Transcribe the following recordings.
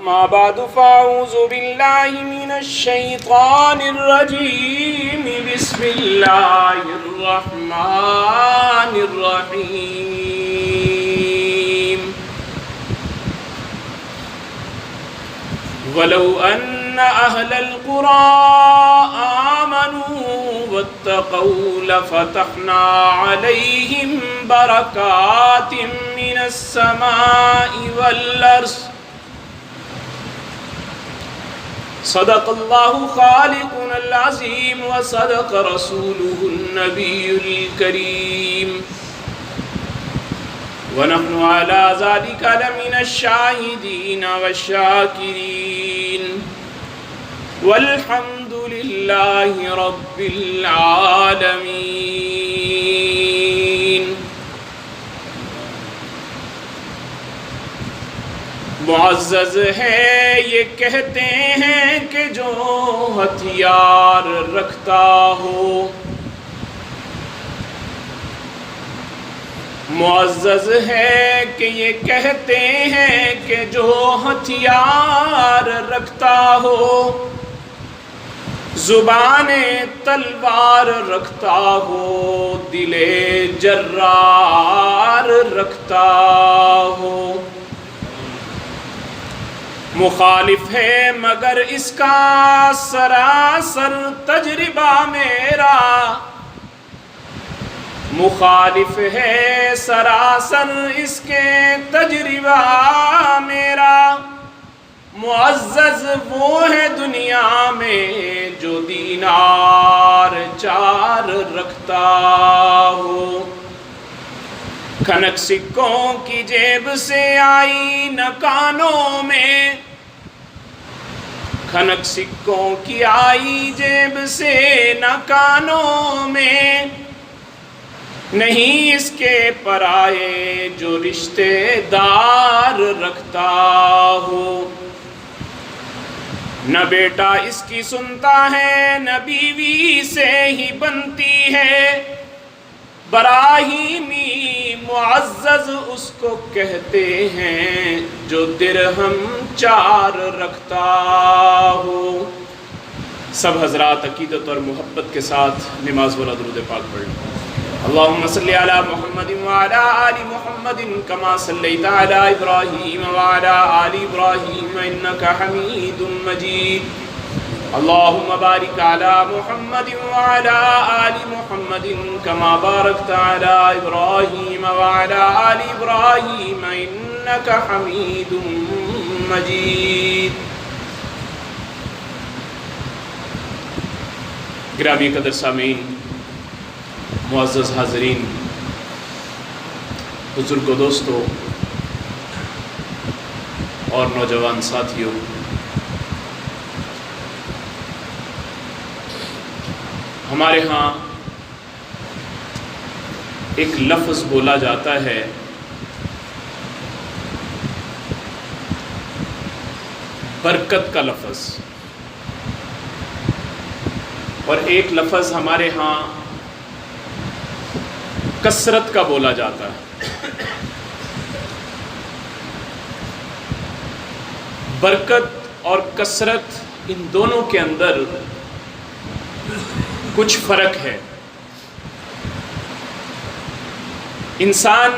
أما بعد فأعوذ بالله من الشيطان الرجيم بسم الله الرحمن الرحيم ولو أن أهل القرى آمنوا واتقوا لفتحنا عليهم بركات من السماء والأرض صدق الله خالقنا العظيم وصدق رسوله النبي الكريم ونحن على ذلك لمن الشاهدين والشاكرين والحمد لله رب العالمين. معزز ہے یہ کہتے ہیں کہ جو ہتھیار رکھتا ہو، معزز ہے کہ یہ کہتے ہیں کہ جو ہتھیار رکھتا ہو، زبان تلوار رکھتا ہو، دل جرار رکھتا ہو. مخالف ہے مگر اس کا سراسر تجربہ میرا، مخالف ہے سراسر اس کے تجربہ میرا. معزز وہ ہے دنیا میں جو دینار چار رکھتا ہو. کھنک سکوں کی جیب سے آئی نہ کانوں میں، کھنک سکوں کی آئی جیب سے نہ کانوں میں، نہیں اس کے پرائے جو رشتے دار رکھتا ہو. نہ بیٹا اس کی سنتا ہے نہ بیوی سے ہی بنتی ہے، براہیمی معزز اس کو کہتے ہیں جو درہم چار رکھتا ہو. سب حضرات عقیدت اور محبت کے ساتھ نماز والا درود پاک پڑھیں. اللہم صلی علی محمد وعلی آل محمد کما صلیت علی ابراہیم وعلی آل ابراہیم انکا حمید مجید. اللہم بارک علی محمد وعلی آل محمد کما بارکت علی ابراہیم وعلی آل ابراہیم انکا حمید مجید. گرامی قدر سامعین، معزز حاضرین، بزرگ و دوستو اور نوجوان ساتھیوں، ہمارے ہاں ایک لفظ بولا جاتا ہے، برکت کا لفظ، اور ایک لفظ ہمارے ہاں کثرت کا بولا جاتا ہے. برکت اور کثرت، ان دونوں کے اندر کچھ فرق ہے. انسان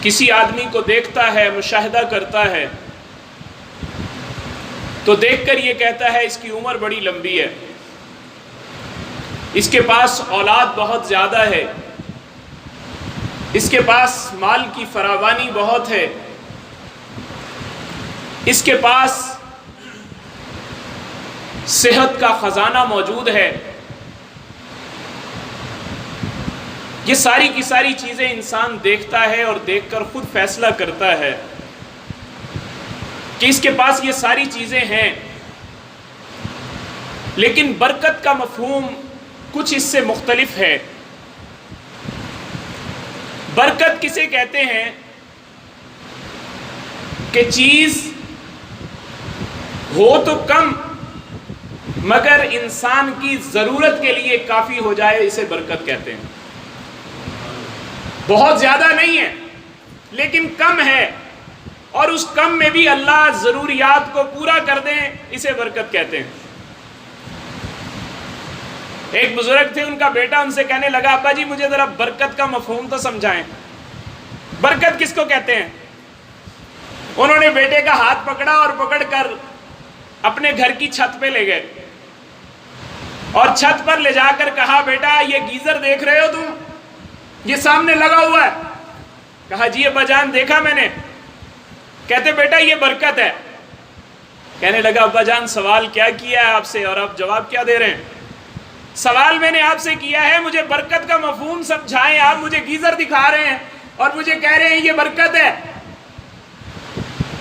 کسی آدمی کو دیکھتا ہے، مشاہدہ کرتا ہے، تو دیکھ کر یہ کہتا ہے اس کی عمر بڑی لمبی ہے، اس کے پاس اولاد بہت زیادہ ہے، اس کے پاس مال کی فراوانی بہت ہے، اس کے پاس صحت کا خزانہ موجود ہے. یہ ساری کی ساری چیزیں انسان دیکھتا ہے اور دیکھ کر خود فیصلہ کرتا ہے کہ اس کے پاس یہ ساری چیزیں ہیں. لیکن برکت کا مفہوم کچھ اس سے مختلف ہے. برکت کسے کہتے ہیں کہ چیز ہو تو کم مگر انسان کی ضرورت کے لیے کافی ہو جائے، اسے برکت کہتے ہیں. بہت زیادہ نہیں ہے لیکن کم ہے اور اس کم میں بھی اللہ ضروریات کو پورا کر دیں، اسے برکت کہتے ہیں۔ ایک بزرگ تھے، ان کا بیٹا ان سے کہنے لگا ابا جی مجھے ذرا برکت کا مفہوم تو سمجھائیں، برکت کس کو کہتے ہیں؟ انہوں نے بیٹے کا ہاتھ پکڑا اور پکڑ کر اپنے گھر کی چھت پہ لے گئے اور چھت پر لے جا کر کہا بیٹا یہ گیزر دیکھ رہے ہو تم، یہ سامنے لگا ہوا ہے؟ کہا جی ابا جان دیکھا میں نے۔ کہتے بیٹا یہ برکت ہے۔ کہنے لگا ابا جان سوال کیا کیا ہے آپ سے اور آپ جواب کیا دے رہے ہیں؟ سوال میں نے آپ سے کیا ہے مجھے برکت کا مفہوم سمجھائیں، آپ مجھے گیزر دکھا رہے ہیں اور مجھے کہہ رہے ہیں یہ برکت ہے۔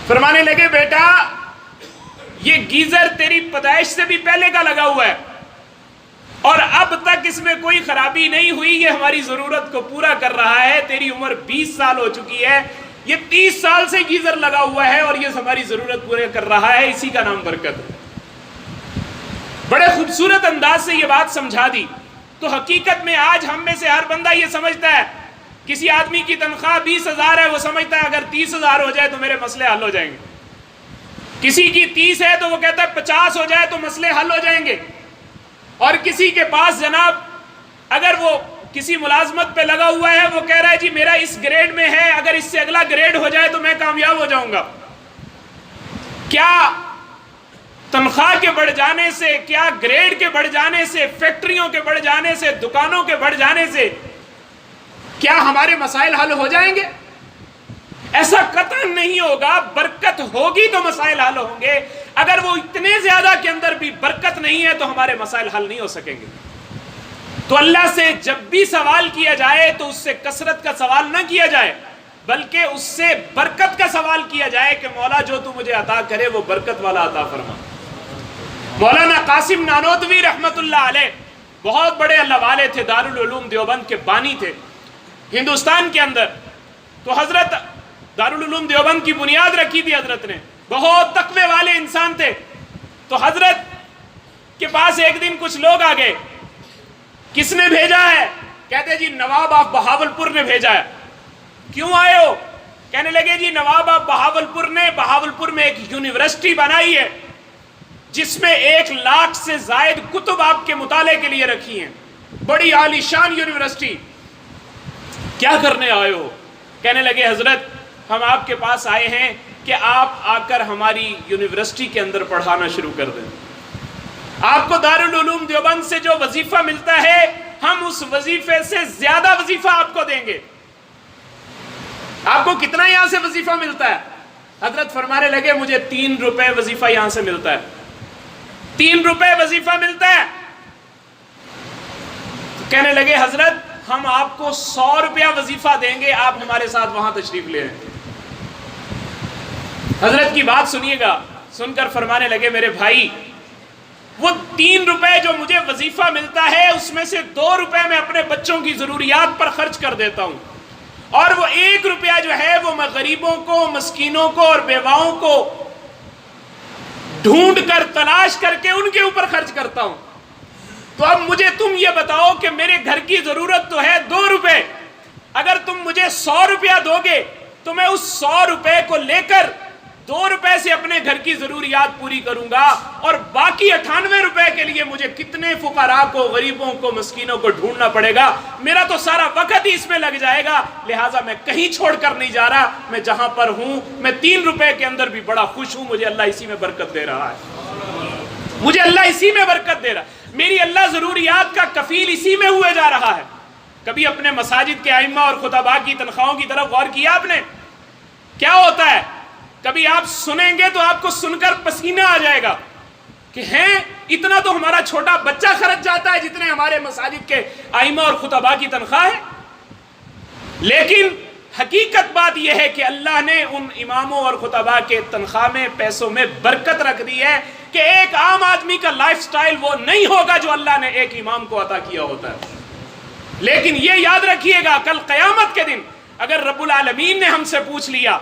فرمانے لگے بیٹا یہ گیزر تیری پیدائش سے بھی پہلے کا لگا ہوا ہے اور اب تک اس میں کوئی خرابی نہیں ہوئی، یہ ہماری ضرورت کو پورا کر رہا ہے۔ تیری عمر 20 سال ہو چکی ہے، یہ 30 سال سے گیزر لگا ہوا ہے اور یہ ہماری ضرورت پورا کر رہا ہے، اسی کا نام برکت ہے۔ بڑے خوبصورت انداز سے یہ بات سمجھا دی۔ تو حقیقت میں آج ہم میں سے ہر بندہ یہ سمجھتا ہے، کسی آدمی کی تنخواہ 20,000 ہے، وہ سمجھتا ہے اگر 30,000 ہو جائے تو میرے مسئلے حل ہو جائیں گے۔ کسی کی 30 ہے تو وہ کہتا ہے 50 ہو جائے تو مسئلے حل ہو جائیں گے۔ اور کسی کے پاس جناب اگر وہ کسی ملازمت پہ لگا ہوا ہے، وہ کہہ رہا ہے جی میرا اس گریڈ میں ہے، اگر اس سے اگلا گریڈ ہو جائے تو میں کامیاب ہو جاؤں گا۔ کیا تنخواہ کے بڑھ جانے سے، کیا گریڈ کے بڑھ جانے سے، فیکٹریوں کے بڑھ جانے سے، دکانوں کے بڑھ جانے سے کیا ہمارے مسائل حل ہو جائیں گے؟ ایسا قطعاً نہیں ہوگا۔ برکت ہوگی تو مسائل حل ہوں گے، اگر وہ اتنے زیادہ کے اندر بھی برکت نہیں ہے تو ہمارے مسائل حل نہیں ہو سکیں گے۔ تو اللہ سے جب بھی سوال کیا جائے تو اس سے کثرت کا سوال نہ کیا جائے، بلکہ اس سے برکت کا سوال کیا جائے کہ مولا جو تو مجھے عطا کرے وہ برکت والا عطا فرما۔ مولانا قاسم نانوتوی رحمت اللہ علیہ بہت بڑے اللہ والے تھے، دارالعلوم دیوبند کے بانی تھے ہندوستان کے اندر۔ تو حضرت دارالعلوم دیوبند کی بنیاد رکھی تھی حضرت نے، بہت تقوی والے انسان تھے۔ تو حضرت کے پاس ایک دن کچھ لوگ آ گئے، کس نے بھیجا ہے؟ کہتے جی نواب آف بہاولپور نے بھیجا ہے۔ کیوں آئے ہو؟ کہنے لگے جی نواب آف بہاولپور نے بہاولپور میں ایک یونیورسٹی بنائی ہے جس میں 1,00,000 سے زائد کتب آپ کے مطالعے کے لیے رکھی ہیں، بڑی عالی شان یونیورسٹی، کیا کرنے آئے ہو؟ کہنے لگے حضرت ہم آپ کے پاس آئے ہیں کہ آپ آ کر ہماری یونیورسٹی کے اندر پڑھانا شروع کر دیں۔ آپ کو دارالعلوم دیوبند سے جو وظیفہ ملتا ہے ہم اس وظیفے سے زیادہ وظیفہ آپ کو دیں گے۔ آپ کو کتنا یہاں سے وظیفہ ملتا ہے؟ حضرت فرمانے لگے مجھے 3 روپے وظیفہ یہاں سے ملتا ہے، 3 روپے وظیفہ ملتا ہے۔ تو کہنے لگے حضرت ہم آپ کو 100 روپیہ وظیفہ دیں گے، آپ ہمارے ساتھ وہاں تشریف لے آئیں۔ حضرت کی بات سنیے گا، سن کر فرمانے لگے میرے بھائی وہ 3 روپے جو مجھے وظیفہ ملتا ہے اس میں سے 2 روپے میں اپنے بچوں کی ضروریات پر خرچ کر دیتا ہوں، اور وہ 1 روپیہ جو ہے وہ میں غریبوں کو، مسکینوں کو اور بیواؤں کو ڈھونڈ کر تلاش کر کے ان کے اوپر خرچ کرتا ہوں۔ تو اب مجھے تم یہ بتاؤ کہ میرے گھر کی ضرورت تو ہے 2 روپے، اگر تم مجھے 100 روپیہ دو گے تو میں اس 100 روپے کو لے کر 2 روپے سے اپنے گھر کی ضروریات پوری کروں گا، اور باقی 98 روپے کے لیے مجھے کتنے فقراء کو، غریبوں کو، مسکینوں کو ڈھونڈنا پڑے گا، میرا تو سارا وقت ہی اس میں لگ جائے گا، لہٰذا میں کہیں چھوڑ کر نہیں جا رہا، میں جہاں پر ہوں میں 3 روپے کے اندر بھی بڑا خوش ہوں، مجھے اللہ اسی میں برکت دے رہا ہے، مجھے اللہ اسی میں برکت دے رہا ہے، میری اللہ ضروریات کا کفیل اسی میں ہوئے جا رہا ہے۔ کبھی اپنے مساجد کے ائمہ اور خطباء کی تنخواہوں کی طرف غور کیا آپ نے؟ کیا ہوتا ہے؟ کبھی آپ سنیں گے تو آپ کو سن کر پسینہ آ جائے گا کہ ہیں اتنا تو ہمارا چھوٹا بچہ خرچ جاتا ہے جتنے ہمارے مساجد کے ائمہ اور خطباء کی تنخواہ ہے۔ لیکن حقیقت بات یہ ہے کہ اللہ نے ان اماموں اور خطباء کے تنخواہ میں، پیسوں میں برکت رکھ دی ہے کہ ایک عام آدمی کا لائف سٹائل وہ نہیں ہوگا جو اللہ نے ایک امام کو عطا کیا ہوتا ہے۔ لیکن یہ یاد رکھیے گا کل قیامت کے دن اگر رب العالمین نے ہم سے پوچھ لیا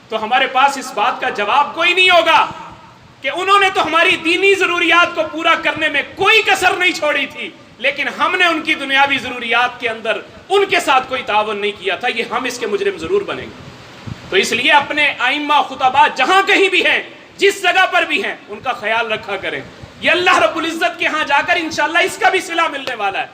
تو ہمارے پاس اس بات کا جواب کوئی نہیں ہوگا کہ انہوں نے تو ہماری دینی ضروریات کو پورا کرنے میں کوئی کسر نہیں چھوڑی تھی، لیکن ہم نے ان کی دنیاوی ضروریات کے اندر ان کے ساتھ کوئی تعاون نہیں کیا تھا، یہ ہم اس کے مجرم ضرور بنیں گے۔ تو اس لیے اپنے ائمہ خطبہ جہاں کہیں بھی ہیں، جس جگہ پر بھی ہیں، ان کا خیال رکھا کریں۔ یہ اللہ رب العزت کے ہاں جا کر انشاءاللہ اس کا بھی صلہ ملنے والا ہے۔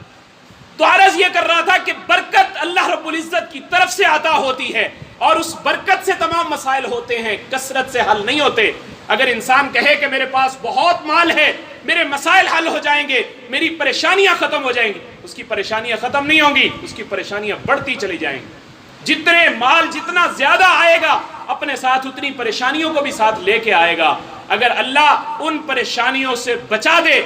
تو عرض یہ کر رہا تھا کہ برکت اللہ رب العزت کی طرف سے عطا ہوتی ہے، اور اس برکت سے تمام مسائل ہوتے ہیں، کثرت سے حل نہیں ہوتے۔ اگر انسان کہے کہ میرے پاس بہت مال ہے، میرے مسائل حل ہو جائیں گے، میری پریشانیاں ختم ہو جائیں گی، اس کی پریشانیاں ختم نہیں ہوں گی، اس کی پریشانیاں بڑھتی چلی جائیں گی۔ جتنے مال جتنا زیادہ آئے گا، اپنے ساتھ اتنی پریشانیوں کو بھی ساتھ لے کے آئے گا۔ اگر اللہ ان پریشانیوں سے بچا دے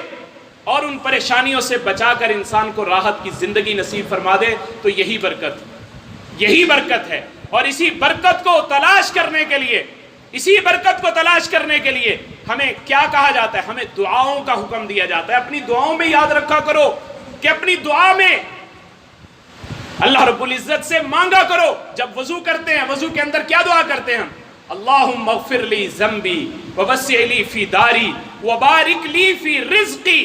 اور ان پریشانیوں سے بچا کر انسان کو راحت کی زندگی نصیب فرما دے تو یہی برکت ہے۔ اور اسی برکت کو تلاش کرنے کے لیے ہمیں کیا کہا جاتا ہے؟ ہمیں دعاؤں کا حکم دیا جاتا ہے۔ اپنی دعاؤں میں یاد رکھا کرو کہ اپنی دعا میں اللہ رب العزت سے مانگا کرو۔ جب وضو کرتے ہیں، وضو کے اندر کیا دعا کرتے ہیں ہم؟ اللہم اغفر لی ذنبی ووسع لی فی داری وبارک لی فی رزقی۔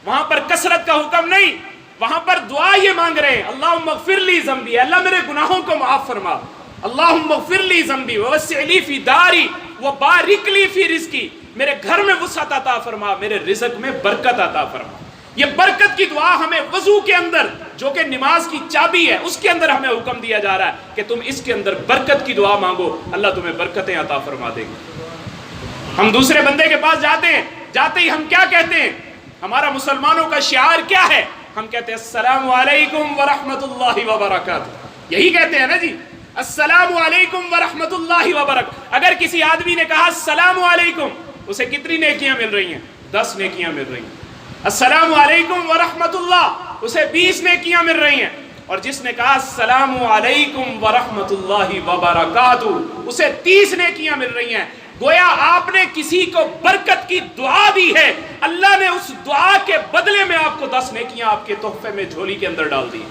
وہاں پر کثرت کا حکم نہیں، وہاں پر دعا یہ مانگ رہے ہیں، اللہم اغفر لی ذنبی، اللہ میرے گناہوں کو معاف فرما، اللہم اغفر لی ذنبی ووسع لی فی داری وبارک لی فی رزقی، میرے گھر میں وسعت عطا فرما، میرے رزق میں برکت عطا فرما۔ یہ برکت کی دعا ہمیں وضو کے اندر، جو کہ نماز کی چابی ہے، اس کے اندر ہمیں حکم دیا جا رہا ہے کہ تم اس کے اندر برکت کی دعا مانگو، اللہ تمہیں برکتیں عطا فرما دے گا۔ ہم دوسرے بندے کے پاس جاتے ہیں، جاتے ہی ہم کیا کہتے ہیں؟ ہمارا مسلمانوں کا شعار کیا ہے؟ ہم کہتے ہیں السلام علیکم ورحمۃ اللہ وبرکاتہ، یہی کہتے ہیں نا جی، السلام علیکم ورحمۃ اللہ وبرکاتہ۔ اگر کسی آدمی نے کہا السلام علیکم، اسے کتنی نیکیاں مل رہی ہیں؟ 10 نیکیاں مل رہی ہیں۔ السلام علیکم ورحمۃ اللہ، اسے 20 نیکیاں مل رہی ہیں۔ اور جس نے کہا السلام علیکم ورحمۃ اللہ وبرکاتہ، اسے 30 نیکیاں مل رہی ہیں۔ گویا آپ نے کسی کو برکت کی دعا دی ہے، اللہ نے اس دعا کے بدلے میں آپ کو 10 نیکیاں آپ کے تحفے میں جھولی کے اندر ڈال دی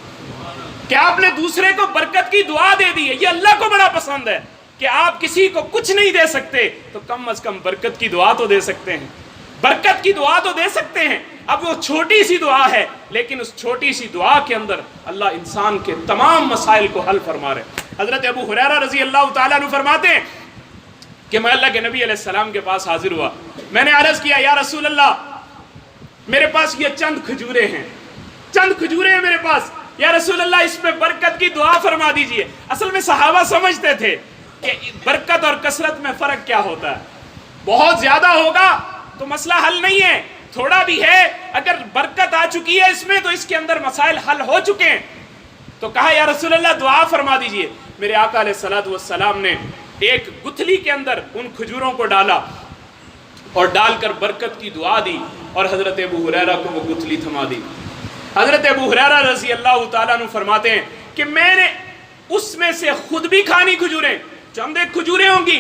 کہ آپ نے دوسرے کو برکت کی دعا دے دی ہے۔ یہ اللہ کو بڑا پسند ہے کہ آپ کسی کو کچھ نہیں دے سکتے تو کم از کم برکت کی دعا تو دے سکتے ہیں، برکت کی دعا تو دے سکتے ہیں۔ اب وہ چھوٹی سی دعا ہے، لیکن اس چھوٹی سی دعا کے اندر اللہ انسان کے تمام مسائل کو حل فرما رہے۔ حضرت ابو ہریرہ رضی اللہ تعالیٰ عنہ فرماتے ہیں کہ میں اللہ کے نبی علیہ السلام کے پاس حاضر ہوا، میں نے عرض کیا یا رسول اللہ، میرے پاس یہ چند کھجوریں ہیں، میرے پاس، یا رسول اللہ اس پہ برکت کی دعا فرما دیجئے۔ اصل میں صحابہ سمجھتے تھے کہ برکت اور کثرت میں فرق کیا ہوتا ہے، بہت زیادہ ہوگا تو مسئلہ حل نہیں ہے، تھوڑا بھی ہے، اگر برکت آ چکی ہے اس میں تو اس کے اندر مسائل حل ہو چکے ہیں۔ تو کہا یا رسول اللہ دعا فرما دیجئے۔ میرے آقا علیہ الصلوۃ والسلام نے ایک گتھلی کے اندر ان کھجوروں کو ڈالا اور ڈال کر برکت کی دعا دی، اور حضرت ابو ہریرہ کو وہ گتھلی تھما دی۔ حضرت ابو ہریرہ رضی اللہ تعالیٰ عنہ فرماتے ہیں کہ میں نے اس میں سے خود بھی کھانی کھجوریں، چند ایک کھجوریں ہوں گی،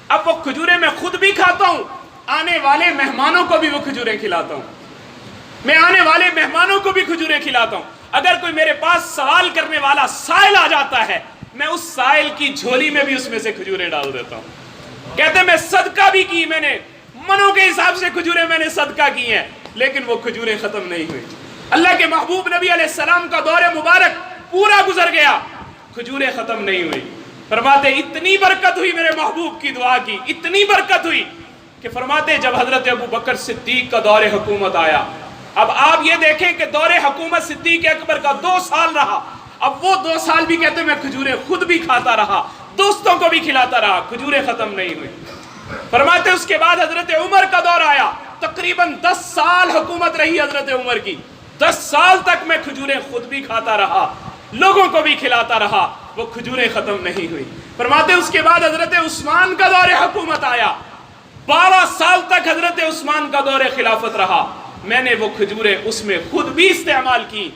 اب وہ کھجوریں میں خود بھی کھاتا ہوں، آنے والے مہمانوں کو بھی وہ کھجوریں کھلاتا ہوں، میں آنے والے مہمانوں کو بھی کھجوریں کھلاتا ہوں۔ اگر کوئی میرے پاس سوال کرنے والا سائل آ جاتا ہے، میں اس سائل کی جھولی میں بھی اس میں سے کھجوریں ڈال دیتا ہوں۔ کہتے ہیں میں صدقہ بھی کی، میں نے منوں کے حساب سے کھجوریں میں نے صدقہ کی ہیں، لیکن وہ کھجوریں ختم نہیں ہوئی۔ اللہ کے محبوب نبی علیہ السلام کا دور مبارک پورا گزر گیا، کھجوریں ختم نہیں ہوئی۔ فرماتے اتنی برکت ہوئی میرے محبوب کی دعا کی، اتنی برکت ہوئی کہ فرماتے جب حضرت ابو بکر صدیق کا دور حکومت آیا، اب آپ یہ دیکھیں کہ دور حکومت صدیق اکبر کا 2 سال رہا، اب وہ 2 سال بھی کہتے ہیں میں کھجوریں خود بھی کھاتا رہا، دوستوں کو بھی کھلاتا رہا، کھجوریں ختم نہیں ہوئی۔ فرماتے اس کے بعد حضرت عمر کا دور آیا، تقریباً 10 سال حکومت رہی حضرت عمر کی، 10 سال تک میں کھجوریں خود بھی کھاتا رہا، لوگوں کو بھی کھلاتا رہا، وہ کھجوریں ختم نہیں ہوئی۔ فرماتے اس کے بعد حضرت عثمان کا دور حکومت آیا، 12 سال تک حضرت عثمان کا دور خلافت رہا، میں نے وہ کھجوریں اس میں خود بھی استعمال کی،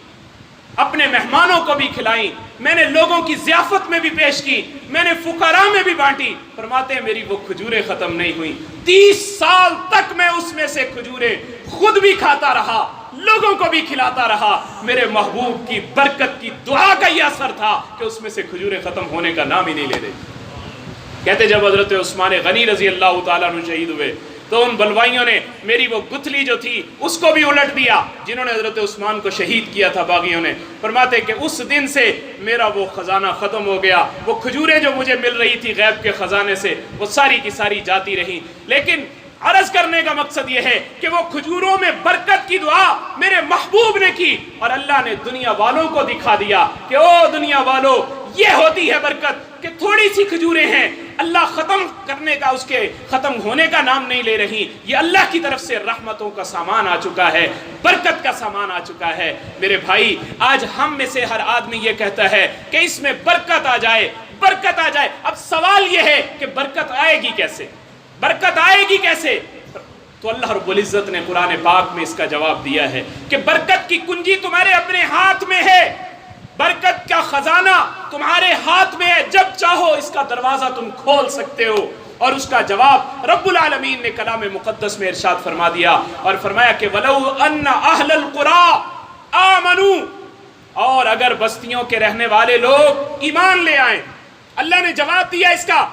اپنے مہمانوں کو بھی کھلائیں، میں نے لوگوں کی ضیافت میں بھی پیش کی، میں نے فقراء میں بھی بانٹی۔ فرماتے ہیں میری وہ کھجوریں ختم نہیں ہوئی، 30 سال تک میں اس میں سے کھجوریں خود بھی کھاتا رہا، لوگوں کو بھی کھلاتا رہا۔ میرے محبوب کی برکت کی دعا کا یہ اثر تھا کہ اس میں سے کھجوریں ختم ہونے کا نام ہی نہیں لے رہے۔ کہتے جب حضرت عثمان غنی رضی اللہ تعالیٰ عنہ شہید ہوئے، تو ان بلوائیوں نے میری وہ گتھلی جو تھی اس کو بھی الٹ دیا جنہوں نے حضرت عثمان کو شہید کیا تھا باغیوں نے۔ فرماتے کہ اس دن سے میرا وہ خزانہ ختم ہو گیا، وہ کھجوریں جو مجھے مل رہی تھی غیب کے خزانے سے وہ ساری کی ساری جاتی رہیں۔ لیکن عرض کرنے کا مقصد یہ ہے کہ وہ کھجوروں میں برکت کی دعا میرے محبوب نے کی، اور اللہ نے دنیا والوں کو دکھا دیا کہ او دنیا والوں، یہ ہوتی ہے برکت کہ تھوڑی سی کھجوریں ہیں، اللہ ختم کرنے کا، اس کے ختم ہونے کا نام نہیں لے رہی، یہ اللہ کی طرف سے رحمتوں کا سامان آ چکا ہے، برکت کا سامان آ چکا ہے۔ میرے بھائی، آج ہم میں سے ہر آدمی یہ کہتا ہے کہ اس میں برکت آ جائے، برکت آ جائے۔ اب سوال یہ ہے کہ برکت آئے گی کیسے؟ برکت آئے گی کیسے؟ تو اللہ رب العزت نے قرآن پاک میں اس کا جواب دیا ہے کہ برکت کی کنجی تمہارے اپنے ہاتھ میں ہے، برکت کا خزانہ تمہارے ہاتھ میں ہے، جب چاہو اس کا دروازہ تم کھول سکتے ہو۔ اور اس کا جواب رب العالمین نے کلام مقدس میں ارشاد فرما دیا اور فرمایا کہ وَلَوْ أَنَّ أَهْلَ الْقُرَىٰ آمَنُوا، اور اگر بستیوں کے رہنے والے لوگ ایمان لے آئیں۔ اللہ نے جواب دیا اس کا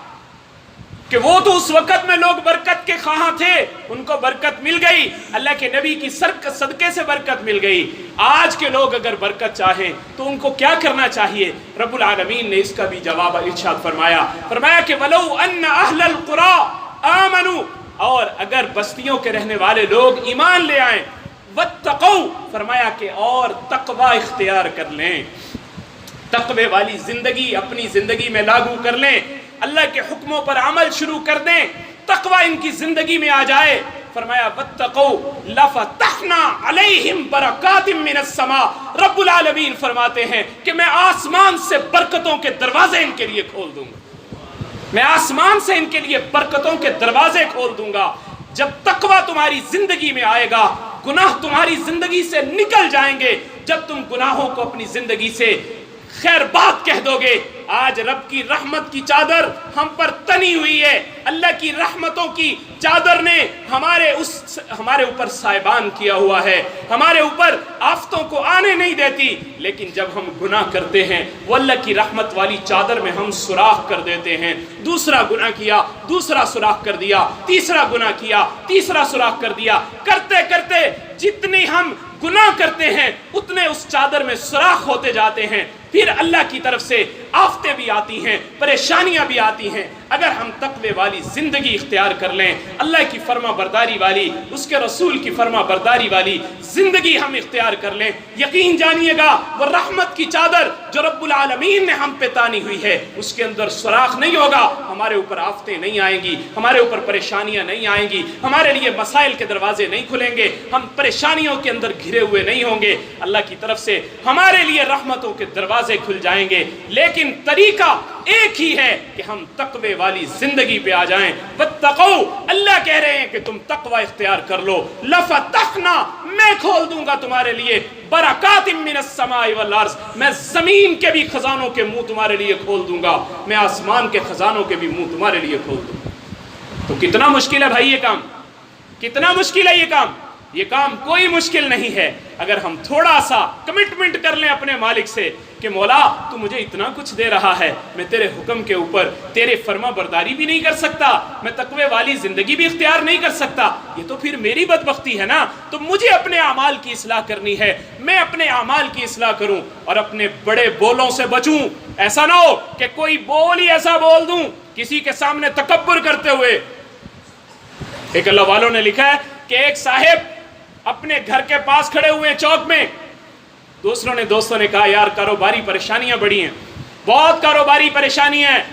کہ وہ تو اس وقت میں لوگ برکت کے خواہاں تھے، ان کو برکت مل گئی، اللہ کے نبی کی صدقے سے برکت مل گئی۔ آج کے لوگ اگر برکت چاہیں تو ان کو کیا کرنا چاہیے؟ رب العالمین نے اس کا بھی جواب ارشاد فرمایا کہ وَلَوْ أَنَّ أَهْلَ الْقُرَىٰ آمَنُوا، اور اگر بستیوں کے رہنے والے لوگ ایمان لے آئیں، وَاتَّقَوْا، فرمایا کہ اور تقوی اختیار کر لیں، تقوی والی زندگی اپنی زندگی میں لاگو کر لیں، اللہ کے حکموں پر عمل شروع کر دیں، تقوی ان کی زندگی میں آ جائے۔ فرمایا وَاتَّقَوْا لَفَتَحْنَا عَلَيْهِمْ بَرَكَاتٍ مِّنَ السَّمَاءِ، رب العالمین فرماتے ہیں کہ میں آسمان سے برکتوں کے دروازے ان کے لیے کھول دوں گا، میں آسمان سے ان کے لیے برکتوں کے دروازے کھول دوں گا۔ جب تقوی تمہاری زندگی میں آئے گا، گناہ تمہاری زندگی سے نکل جائیں گے۔ جب تم گناہوں کو اپنی زندگی سے خیر بات کہہ دو گے، آج رب کی رحمت کی چادر ہم پر تنی ہوئی ہے، اللہ کی رحمتوں کی چادر نے ہمارے اوپر سائبان کیا ہوا ہے، ہمارے اوپر آفتوں کو آنے نہیں دیتی، لیکن جب ہم گناہ کرتے ہیں وہ اللہ کی رحمت والی چادر میں ہم سوراخ کر دیتے ہیں۔ دوسرا گناہ کیا، دوسرا سوراخ کر دیا، تیسرا گناہ کیا، تیسرا سوراخ کر دیا، کرتے کرتے جتنی ہم گناہ کرتے ہیں اتنے اس چادر میں سوراخ ہوتے جاتے ہیں۔ پھر اللہ کی طرف سے آفتیں بھی آتی ہیں، پریشانیاں بھی آتی ہیں۔ اگر ہم تقوی والی زندگی اختیار کر لیں، اللہ کی فرما برداری والی، اس کے رسول کی فرما برداری والی زندگی ہم اختیار کر لیں، یقین جانیے گا وہ رحمت کی چادر جو رب العالمین نے ہم پہ تانی ہوئی ہے اس کے اندر سوراخ نہیں ہوگا، ہمارے اوپر آفتیں نہیں آئیں گی، ہمارے اوپر پریشانیاں نہیں آئیں گی، ہمارے لیے مسائل کے دروازے نہیں کھلیں گے، ہم پریشانیوں کے اندر گھرے ہوئے نہیں ہوں گے، اللہ کی طرف سے ہمارے لیے رحمتوں کے دروازے کھل جائیں گے۔ لیکن طریقہ ایک ہی ہے کہ ہم تقوی والی زندگی پہ آ جائیں۔ واتقوا، اللہ کہہ رہے ہیں کہ تم تقوی اختیار کر لو، لفتحنا، میں کھول دوں گا تمہارے لیے، برکات من السماء والارض، میں زمین کے بھی خزانوں کے منہ تمہارے لیے کھول دوں گا، میں آسمان کے خزانوں کے بھی منہ تمہارے لیے کھول دوں گا۔ تو کتنا مشکل ہے بھائی یہ کام، کتنا مشکل ہے یہ کام؟ یہ کام کوئی مشکل نہیں ہے اگر ہم تھوڑا سا کمٹمنٹ کر لیں اپنے مالک سے کہ مولا تو مجھے اتنا کچھ دے رہا ہے، میں تیرے حکم کے اوپر تیرے فرما برداری بھی نہیں کر سکتا، میں تقوی والی زندگی بھی اختیار نہیں کر سکتا، یہ تو پھر میری بدبختی ہے نا۔ تو مجھے اپنے اعمال کی اصلاح کرنی ہے، میں اپنے اعمال کی اصلاح کروں اور اپنے بڑے بولوں سے بچوں۔ ایسا نہ ہو کہ کوئی بول ہی ایسا بول دوں کسی کے سامنے تکبر کرتے ہوئے۔ ایک اللہ والوں نے لکھا ہے کہ ایک صاحب اپنے گھر کے پاس کھڑے ہوئے چوک میں، دوستوں نے کہا یار کاروباری پریشانیاں بڑی ہیں، بہت کاروباری پریشانیاں ہیں۔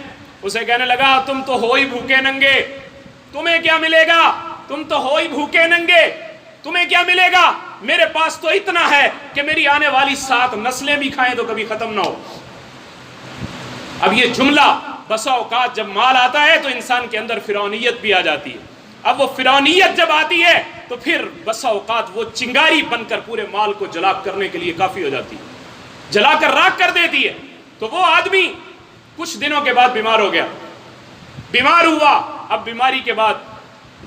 اسے کہنے لگا تم تو ہو ہی بھوکے ننگے، تمہیں کیا ملے گا؟ تم تو ہو ہی بھوکے ننگے، تمہیں کیا ملے گا؟ میرے پاس تو اتنا ہے کہ میری آنے والی 7 نسلیں بھی کھائیں تو کبھی ختم نہ ہو۔ اب یہ جملہ بسا اوقات جب مال آتا ہے تو انسان کے اندر فرعونیت بھی آ جاتی ہے۔ اب وہ فرعونیت جب آتی ہے تو پھر بسا اوقات وہ چنگاری بن کر پورے مال کو جلا کرنے کے لیے کافی ہو جاتی ہے، جلا کر راکھ کر دیتی ہے۔ تو وہ آدمی کچھ دنوں کے بعد بیمار ہو گیا، بیمار ہوا، اب بیماری کے بعد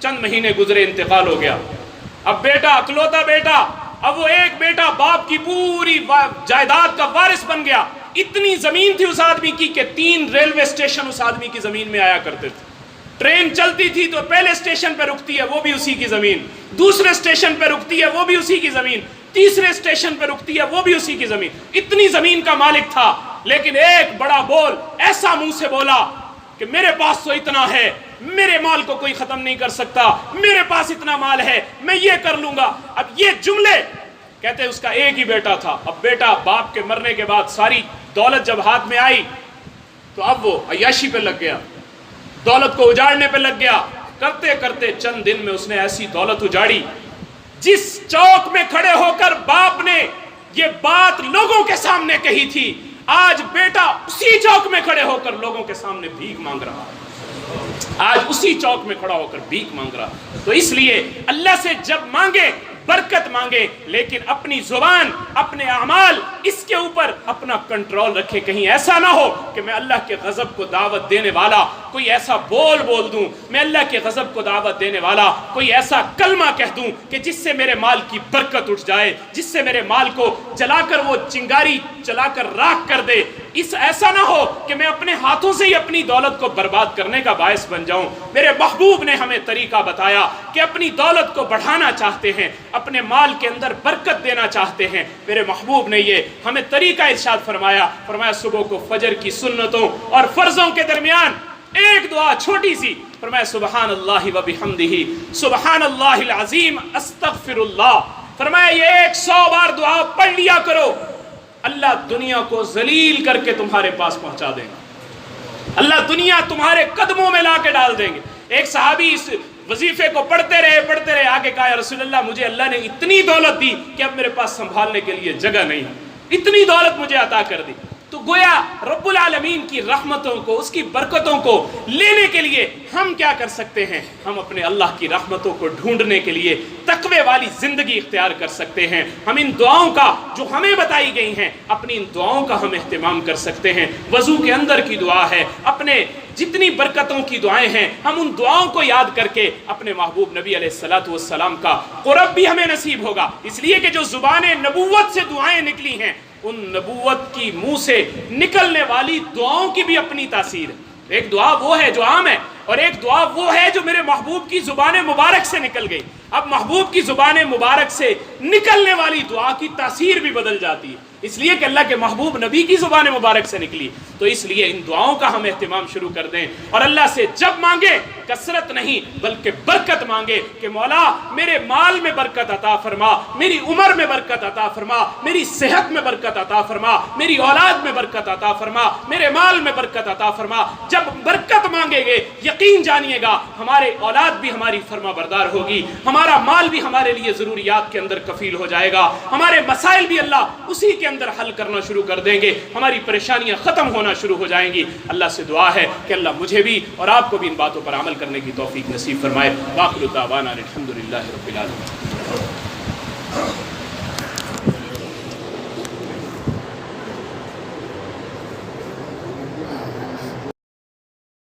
چند مہینے گزرے، انتقال ہو گیا۔ اب بیٹا، اکلوتا بیٹا، اب وہ ایک بیٹا باپ کی پوری جائیداد کا وارث بن گیا۔ اتنی زمین تھی اس آدمی کی کہ 3 ریلوے اسٹیشن اس آدمی کی زمین میں آیا کرتے تھے، ٹرین چلتی تھی تو پہلے اسٹیشن پہ رکتی ہے وہ بھی اسی کی زمین، دوسرے اسٹیشن پہ رکتی ہے وہ بھی اسی کی زمین، تیسرے اسٹیشن پہ رکتی ہے وہ بھی اسی کی زمین، اتنی زمین کا مالک تھا، لیکن ایک بڑا بول ایسا منہ سے بولا کہ میرے پاس تو اتنا ہے، میرے مال کو کوئی ختم نہیں کر سکتا، میرے پاس اتنا مال ہے، میں یہ کر لوں گا۔ اب یہ جملے کہتے ہیں اس کا ایک ہی بیٹا تھا، اب بیٹا باپ کے مرنے کے بعد ساری دولت جب ہاتھ میں آئی تو اب وہ عیاشی پہ لگ گیا، دولت کو اجاڑنے پہ لگ گیا، کرتے کرتے چند دن میں اس نے ایسی دولت اجاڑی، جس چوک میں کھڑے ہو کر باپ نے یہ بات لوگوں کے سامنے کہی تھی، آج بیٹا اسی چوک میں کھڑے ہو کر لوگوں کے سامنے بھیک مانگ رہا ہے، آج اسی چوک میں کھڑا ہو کر بھیک مانگ رہا۔ تو اس لیے اللہ سے جب مانگے برکت مانگے، لیکن اپنی زبان اپنے اعمال اس کے اوپر اپنا کنٹرول رکھے، کہیں ایسا نہ ہو کہ میں اللہ کے غضب کو دعوت دینے والا کوئی ایسا بول دوں، میں اللہ کے غضب کو دعوت دینے والا کوئی ایسا کلمہ کہہ دوں کہ جس سے میرے مال کی برکت اٹھ جائے، جس سے میرے مال کو جلا کر وہ چنگاری چلا کر راکھ کر دے۔ ایسا نہ ہو کہ میں اپنے ہاتھوں سے ہی اپنی دولت کو برباد کرنے کا باعث بن جاؤں۔ میرے محبوب نے ہمیں طریقہ بتایا کہ اپنی دولت کو بڑھانا چاہتے ہیں، اپنے مال کے اندر برکت دینا چاہتے ہیں، میرے محبوب نے یہ ہمیں طریقہ ارشاد فرمایا، صبح کو فجر کی سنتوں اور فرضوں کے درمیان ایک دعا چھوٹی سی، فرمایا سبحان اللہ و بحمدہ سبحان اللہ العظیم استغفر اللہ، فرمایا یہ 100 بار دعا پڑھ لیا کرو، اللہ دنیا کو ذلیل کر کے تمہارے پاس پہنچا دیں گے، اللہ دنیا تمہارے قدموں میں لا کے ڈال دیں گے۔ ایک صحابی اس وظیفے کو پڑھتے رہے، آگے کہا یا رسول اللہ مجھے اللہ نے اتنی دولت دی کہ اب میرے پاس سنبھالنے کے لیے جگہ نہیں ہے، اتنی دولت مجھے عطا کر دی۔ تو گویا رب العالمین کی رحمتوں کو، اس کی برکتوں کو لینے کے لیے ہم کیا کر سکتے ہیں؟ ہم اپنے اللہ کی رحمتوں کو ڈھونڈنے کے لیے تقوی والی زندگی اختیار کر سکتے ہیں۔ ہم ان دعاؤں کا جو ہمیں بتائی گئی ہیں، اپنی ان دعاؤں کا ہم اہتمام کر سکتے ہیں۔ وضو کے اندر کی دعا ہے، اپنے جتنی برکتوں کی دعائیں ہیں، ہم ان دعاؤں کو یاد کر کے اپنے محبوب نبی علیہ الصلوۃ والسلام کا قرب بھی ہمیں نصیب ہوگا، اس لیے کہ جو زبان نبوت سے دعائیں نکلی ہیں، ان نبوت کی منہ سے نکلنے والی دعاؤں کی بھی اپنی تاثیر ہے۔ ایک دعا وہ ہے جو عام ہے، اور ایک دعا وہ ہے جو میرے محبوب کی زبان مبارک سے نکل گئی۔ اب محبوب کی زبان مبارک سے نکلنے والی دعا کی تاثیر بھی بدل جاتی ہے، اس لیے کہ اللہ کے محبوب نبی کی زبان مبارک سے نکلی۔ تو اس لیے ان دعاؤں کا ہم اہتمام شروع کر دیں، اور اللہ سے جب مانگے کثرت نہیں بلکہ برکت مانگے کہ مولا میرے مال میں برکت عطا فرما، میری عمر میں برکت عطا فرما، میری صحت میں برکت عطا فرما، میری اولاد میں برکت عطا فرما، میرے مال میں برکت عطا فرما۔ جب برکت مانگیں گے یقین جانیے گا ہمارے اولاد بھی ہماری فرما بردار ہوگی، ہمارا مال بھی ہمارے لیے ضروریات کے اندر کفیل ہو جائے گا، ہمارے مسائل بھی اللہ اسی کے اندر حل کرنا شروع کر دیں گے، ہماری پریشانیاں ختم ہونا شروع ہو جائیں گی۔ اللہ سے دعا ہے کہ اللہ مجھے بھی اور آپ کو بھی ان باتوں پر عمل کرنے کی توفیق نصیب فرمائے۔ وآخر دعوانا الحمدللہ رب العالمین۔